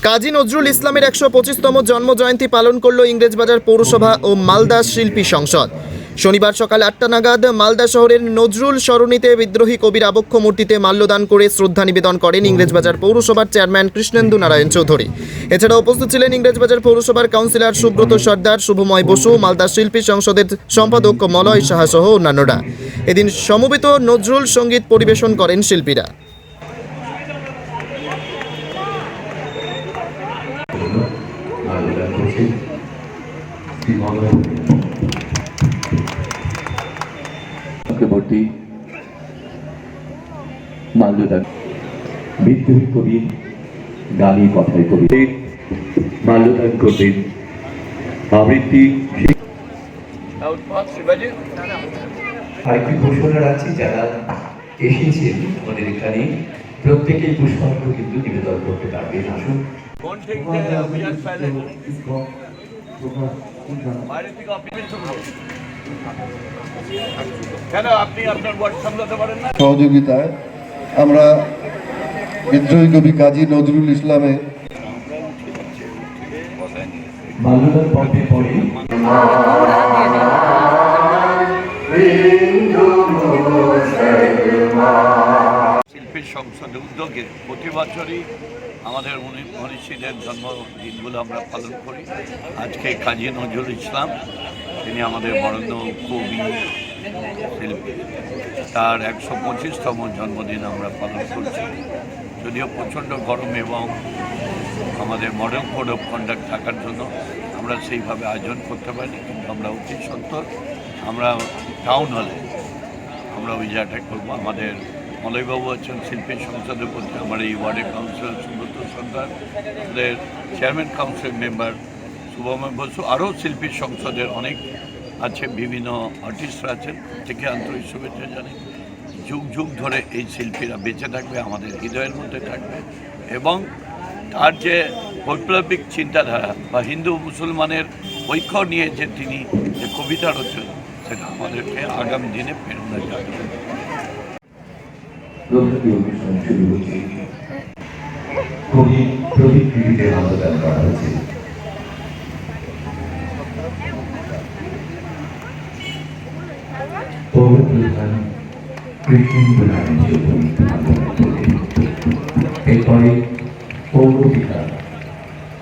কাজী নজরুল ইসলামের ১২৫তম জন্মজয়ন্তী পালন করল ইংরেজবাজার পৌরসভা ও মালদা শিল্পী সংসদ। শনিবার সকাল ৮টা নাগাদ মালদা শহরের নজরুল সরণিতে বিদ্রোহী কবির আবক্ষ মূর্তিতে মাল্যদান করে শ্রদ্ধা নিবেদন করেন ইংরেজবাজার পৌরসভার চেয়ারম্যান কৃষ্ণেন্দু নারায়ণ চৌধুরী। এছাড়া উপস্থিত ছিলেন ইংরেজবাজার পৌরসভার কাউন্সিলর সুব্রত সর্দার, শুভময় বসু, মালদা শিল্পী সংসদের সম্পাদক মলয় সাহা সহ অন্যান্যরা। এদিন সমবেত নজরুল সঙ্গীত পরিবেশন করেন শিল্পীরা। চক্রবর্তী মাল্যদান বিদ্রোহী কবির গালি কথায় কবির মাল্যদান করবেন আবৃত্তি। আরেকটি ঘোষণা রাখছি, যারা এসেছেন আমাদের এখানে প্রত্যেকেই পুষ্পার্ঘ্য কিন্তু নিবেদন করতে পারবেন। আসুন। সহযোগিতায় আমরা বিদ্রোহী কবি কাজী নজরুল ইসলামের মাল্যদান পর্বে পড়ে শিল্পী সংসদের উদ্যোগে প্রতি বছরই আমাদের মনীষীদের জন্মদিনগুলো আমরা পালন করি। আজকে কাজী নজরুল ইসলাম, তিনি আমাদের বরেণ্য কবি শিল্পী, তার ১২৫তম জন্মদিন আমরা পালন করছি। যদিও প্রচণ্ড গরম এবং আমাদের মডেল কোড অফ কন্ডাক্ট থাকার জন্য আমরা সেইভাবে আয়োজন করতে পারি, কিন্তু আমরা অতি সত্তর আমরা টাউন হলে আমরা ওই জায়গাটা করবো। আমাদের মলয়বাবু আছেন শিল্পী সংসদের প্রতি, আমার এই ওয়ার্ডের কাউন্সিলর সুব্রত সর্দার, আমাদের chairman council member Subhamoy Basu, আরও শিল্পী সংসদের অনেক আছে, বিভিন্ন আর্টিস্টরা আছেন, থেকে আন্তরিক শুভেচ্ছা জানাই। যুগ যুগ ধরে এই শিল্পীরা বেঁচে থাকবে, আমাদের হৃদয়ের মধ্যে থাকবে, এবং তার যে বৈপ্লবিক চিন্তাধারা বা হিন্দু মুসলমানের ঐক্য নিয়ে যে তিনি যে কবিতা রচনা, সেটা আমাদেরকে আগামী দিনে প্রেরণা জাগাবে। অনুষ্ঠান শুরু হচ্ছে, কবি প্রতিকৃতিতে মাল্যদান করা হয়েছে। পৌর প্রধান কৃষ্ণেন্দু নারায়ণ চৌধুরী মাল্যদান করবেন। এরপরে পৌর পিতা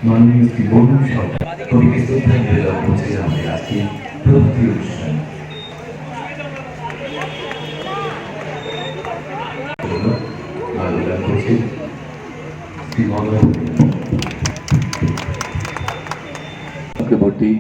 মাননীয় শ্রী বরুণ সরকার কবিকে শ্রদ্ধা নিবেদন করছেন আমাদের আজকে প্রভৃতি অনুষ্ঠান। মাল্যদান করছেন শ্রী চক্রবর্তী